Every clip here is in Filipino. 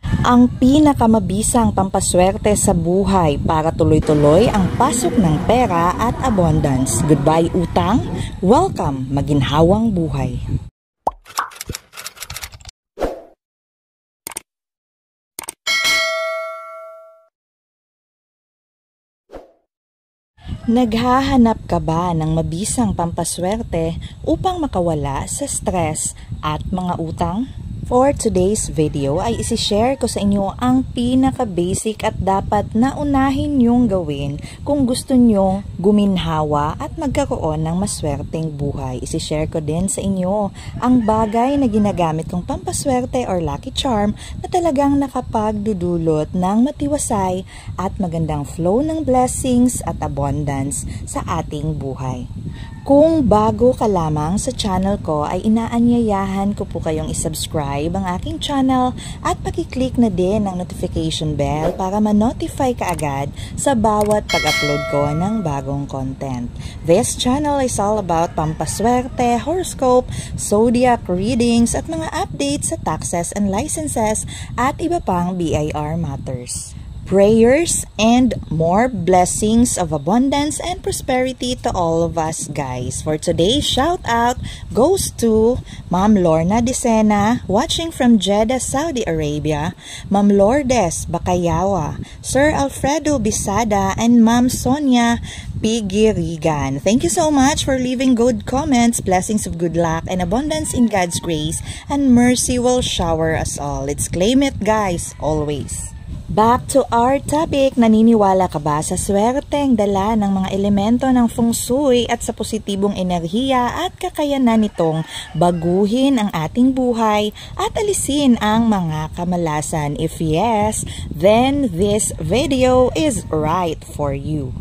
Ang pinakamabisang pampaswerte sa buhay para tuloy-tuloy ang pasok ng pera at abundance. Goodbye utang, welcome maginhawang buhay. Naghahanap ka ba ng mabisang pampaswerte upang makawala sa stress at mga utang? For today's video ay isi-share ko sa inyo ang pinaka-basic at dapat na unahin nyong gawin kung gusto nyong guminhawa at magkaroon ng maswerteng buhay. Isi-share ko din sa inyo ang bagay na ginagamit kong pampaswerte or lucky charm na talagang nakapagdudulot ng matiwasay at magandang flow ng blessings at abundance sa ating buhay. Kung bago ka lamang sa channel ko ay inaanyayahan ko po kayong isubscribe ang aking channel at pakiclick na din ang notification bell para ma-notify ka agad sa bawat pag-upload ko ng bagong content. This channel is all about pampaswerte, horoscope, zodiac readings at mga updates sa taxes and licenses at iba pang BIR matters. Prayers and more blessings of abundance and prosperity to all of us guys. For today's shout out goes to Ma'am Lorna Dicena watching from Jeddah, Saudi Arabia, Ma'am Lourdes Bakayawa, Sir Alfredo Bisada, and Ma'am Sonia Pigirigan. Thank you so much for leaving good comments. Blessings of good luck and abundance in God's grace and mercy will shower us all. Let's claim it guys, always. Back to our topic, naniniwala ka ba sa swerteng dala ng mga elemento ng feng shui at sa positibong enerhiya at kakayanan nitong baguhin ang ating buhay at alisin ang mga kamalasan? If yes, then this video is right for you.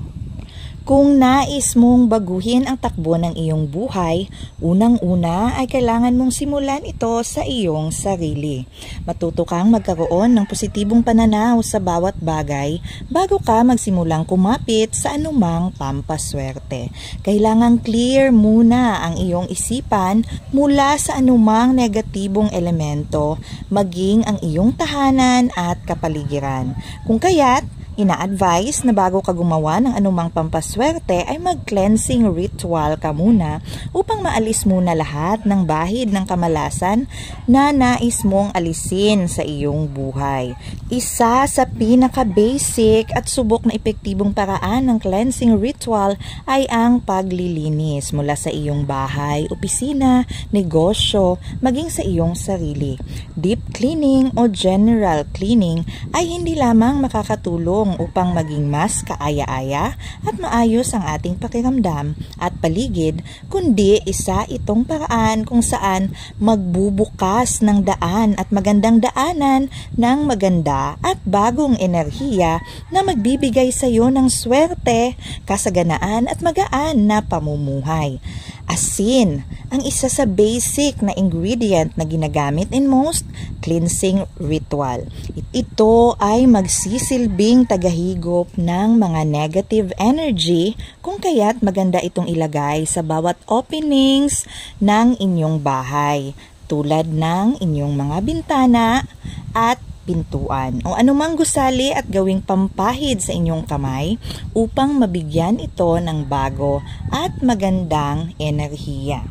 Kung nais mong baguhin ang takbo ng iyong buhay, unang-una ay kailangan mong simulan ito sa iyong sarili. Matuto kang magkaroon ng positibong pananaw sa bawat bagay bago ka magsimulang kumapit sa anumang pampaswerte. Kailangang clear muna ang iyong isipan mula sa anumang negatibong elemento, maging ang iyong tahanan at kapaligiran. Kung kaya't, ina-advise na bago ka gumawa ng anumang pampaswerte ay mag-cleansing ritual ka muna upang maalis muna lahat ng bahid ng kamalasan na nais mong alisin sa iyong buhay. Isa sa pinaka-basic at subok na epektibong paraan ng cleansing ritual ay ang paglilinis mula sa iyong bahay, opisina, negosyo, maging sa iyong sarili. Deep cleaning o general cleaning ay hindi lamang makakatulong upang maging mas kaaya-aya at maayos ang ating pakiramdam at paligid, kundi isa itong paraan kung saan magbubukas ng daan at magandang daanan ng maganda at bagong enerhiya na magbibigay sa iyo ng swerte, kasaganaan at magaan na pamumuhay. Asin, ang isa sa basic na ingredient na ginagamit in most cleansing ritual. Ito ay magsisilbing tagahigop ng mga negative energy kung kaya't maganda itong ilagay sa bawat openings ng inyong bahay tulad ng inyong mga bintana at pintuan o anumang gusali at gawing pampahid sa inyong kamay upang mabigyan ito ng bago at magandang enerhiya.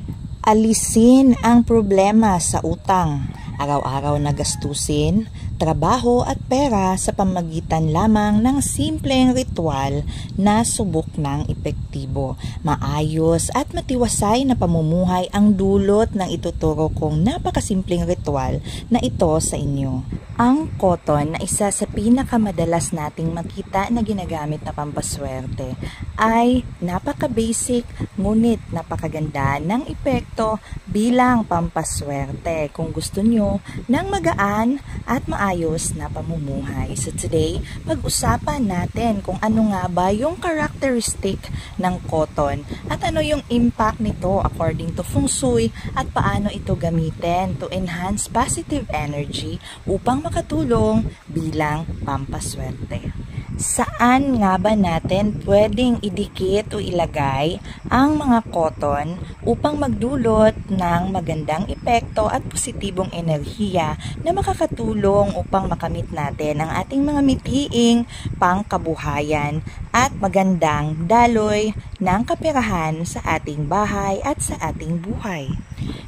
Alisin ang problema sa utang, araw-araw na gastusin, trabaho at pera sa pamagitan lamang ng simpleng ritual na subok ng epektibo. Maayos at matiwasay na pamumuhay ang dulot ng ituturo kong napakasimpleng ritual na ito sa inyo. Ang cotton na isa sa pinakamadalas nating makita na ginagamit na pampaswerte ay napaka-basic ngunit napakaganda ng epekto bilang pampaswerte kung gusto nyo ng magaan at maayos na pamumuhay. So today, pag-usapan natin kung ano nga ba yung characteristic ng cotton at ano yung impact nito according to feng shui at paano ito gamitin to enhance positive energy upang makatulong bilang pampaswerte. Saan nga ba natin pwedeng idikit o ilagay ang mga cotton upang magdulot ng magandang epekto at positibong enerhiya na makakatulong upang makamit natin ang ating mga mithiing pangkabuhayan at magandang daloy ng kaperahan sa ating bahay at sa ating buhay?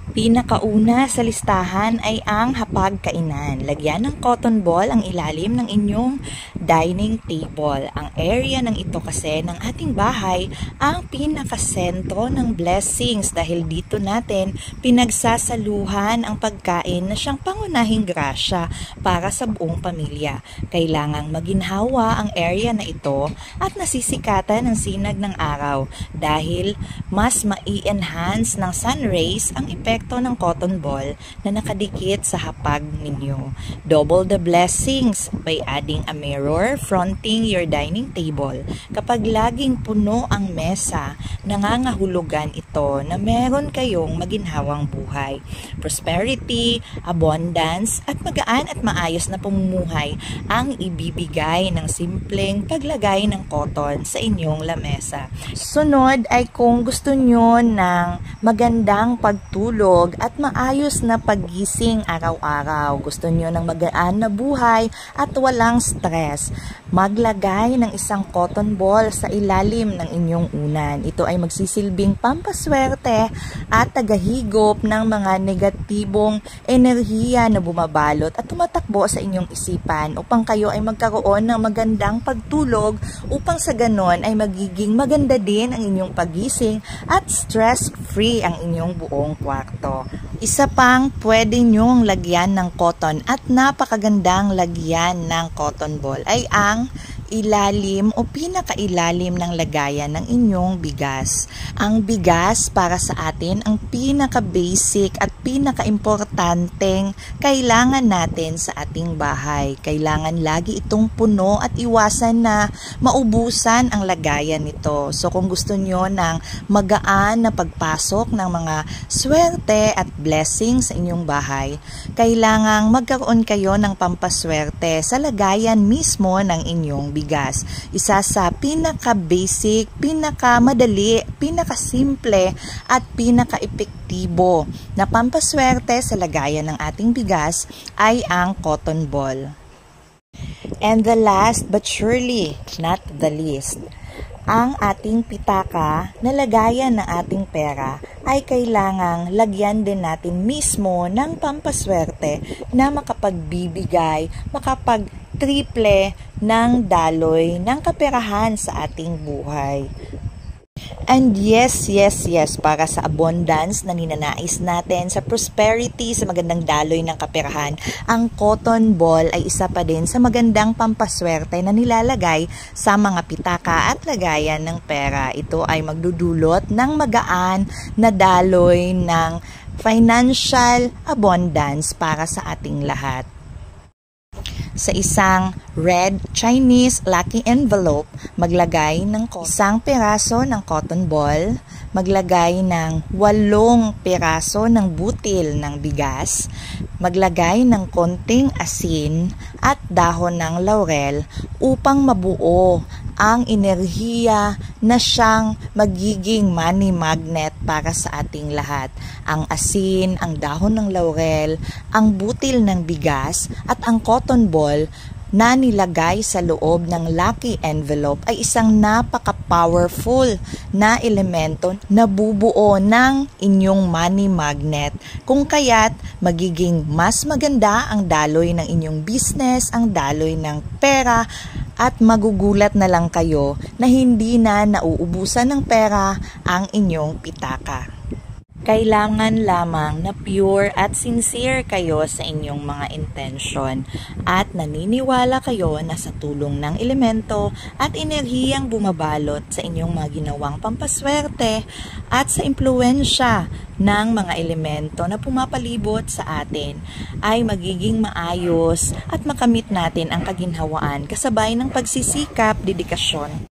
Pinakauna sa listahan ay ang hapagkainan. Lagyan ng cotton ball ang ilalim ng inyong dining table. Ang area ng ito kasi ng ating bahay ang pinakasentro ng blessings dahil dito natin pinagsasaluhan ang pagkain na siyang pangunahing grasya para sa buong pamilya. Kailangang maginhawa ang area na ito at nasisikatan ng sinag ng araw dahil mas mai-enhance ng sun rays ang epekto ng cotton ball na nakadikit sa hapag ninyo. Double the blessings by adding a mirror fronting your dining table. Kapag laging puno ang mesa, nangangahulugan ito na meron kayong maginhawang buhay. Prosperity, abundance, at magaan at maayos na pamumuhay ang ibibigay ng simpleng paglagay ng cotton sa inyong lamesa. Sunod ay kung gusto nyo ng magandang pagtulog at maayos na paggising araw-araw. Gusto nyo ng magaan na buhay at walang stress. Maglagay ng isang cotton ball sa ilalim ng inyong unan. Ito ay magsisilbing pampaswerte at tagahigop ng mga negatibong enerhiya na bumabalot at tumatakbo sa inyong isipan upang kayo ay magkaroon ng magandang pagtulog upang sa ganon ay magiging maganda din ang inyong pagising at stress-free ang inyong buong kwarto. Isa pang pwede nyong lagyan ng cotton at napakagandang lagyan ng cotton ball ay ang ilalim o pinakailalim ng lagayan ng inyong bigas. Ang bigas para sa atin ang pinaka-basic at pinaka-importanteng kailangan natin sa ating bahay. Kailangan lagi itong puno at iwasan na maubusan ang lagayan nito. So kung gusto nyo ng magaan na pagpasok ng mga swerte at blessings sa inyong bahay, kailangang magkaroon kayo ng pampaswerte sa lagayan mismo ng inyong bigas. Isa sa pinaka-basic, pinaka-madali, pinaka-simple at pinaka-epektibo na pampaswerte sa lagayan ng ating bigas ay ang cotton ball. And the last but surely not the least, ang ating pitaka na lagayan ng ating pera ay kailangang lagyan din natin mismo ng pampaswerte na makapagbibigay, makapag-triple ng daloy ng kaperahan sa ating buhay. And yes, para sa abundance na ninanais natin, sa prosperity, sa magandang daloy ng kaperahan, ang cotton ball ay isa pa din sa magandang pampaswerte na nilalagay sa mga pitaka at lagayan ng pera. Ito ay magdudulot ng magaan na daloy ng financial abundance para sa ating lahat. Sa isang red Chinese lucky envelope, maglagay ng isang piraso ng cotton ball, maglagay ng 8 piraso ng butil ng bigas, maglagay ng konting asin at dahon ng laurel upang mabuo ang enerhiya na siyang magiging money magnet para sa ating lahat. Ang asin, ang dahon ng laurel, ang butil ng bigas at ang cotton ball na nilagay sa loob ng lucky envelope ay isang napaka-powerful na elemento na bubuo ng inyong money magnet. Kung kaya't magiging mas maganda ang daloy ng inyong business, ang daloy ng pera, at magugulat na lang kayo na hindi na nauubusan ng pera ang inyong pitaka. Kailangan lamang na pure at sincere kayo sa inyong mga intensyon at naniniwala kayo na sa tulong ng elemento at enerhiyang bumabalot sa inyong mga ginawang pampaswerte at sa impluensya ng mga elemento na pumapalibot sa atin ay magiging maayos at makamit natin ang kaginhawaan kasabay ng pagsisikap, dedikasyon.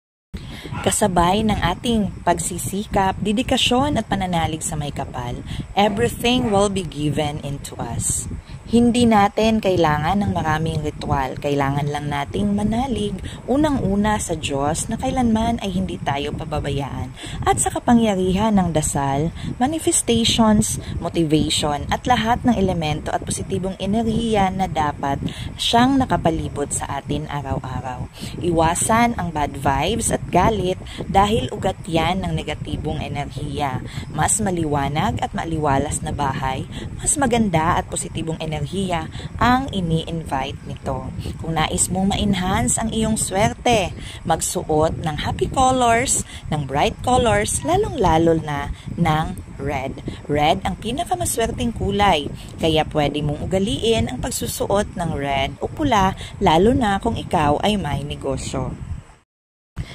Kasabay ng ating pagsisikap, dedikasyon at pananalig sa may kapal, everything will be given into us. Hindi natin kailangan ng maraming ritual. Kailangan lang nating manalig unang-una sa Diyos na kailanman ay hindi tayo pababayaan. At sa kapangyarihan ng dasal, manifestations, motivation at lahat ng elemento at positibong enerhiya na dapat siyang nakapalibot sa atin araw-araw. Iwasan ang bad vibes at galit dahil ugat yan ng negatibong enerhiya. Mas maliwanag at maliwalas na bahay, mas maganda at positibong enerhiya ang ini-invite nito. Kung nais mong ma-enhance ang iyong swerte, magsuot ng happy colors, ng bright colors, lalong-lalo na ng red. Red ang pinakamaswerteng kulay, kaya pwede mong ugaliin ang pagsusuot ng red o pula, lalo na kung ikaw ay may negosyo.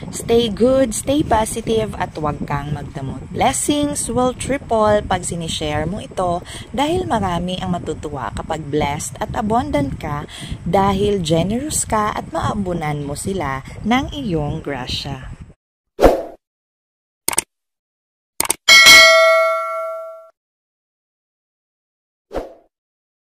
Stay good, stay positive at huwag kang magdamot. Blessings will triple pag sinishare mo ito dahil marami ang matutuwa kapag blessed at abundant ka dahil generous ka at maambunan mo sila ng iyong grasya.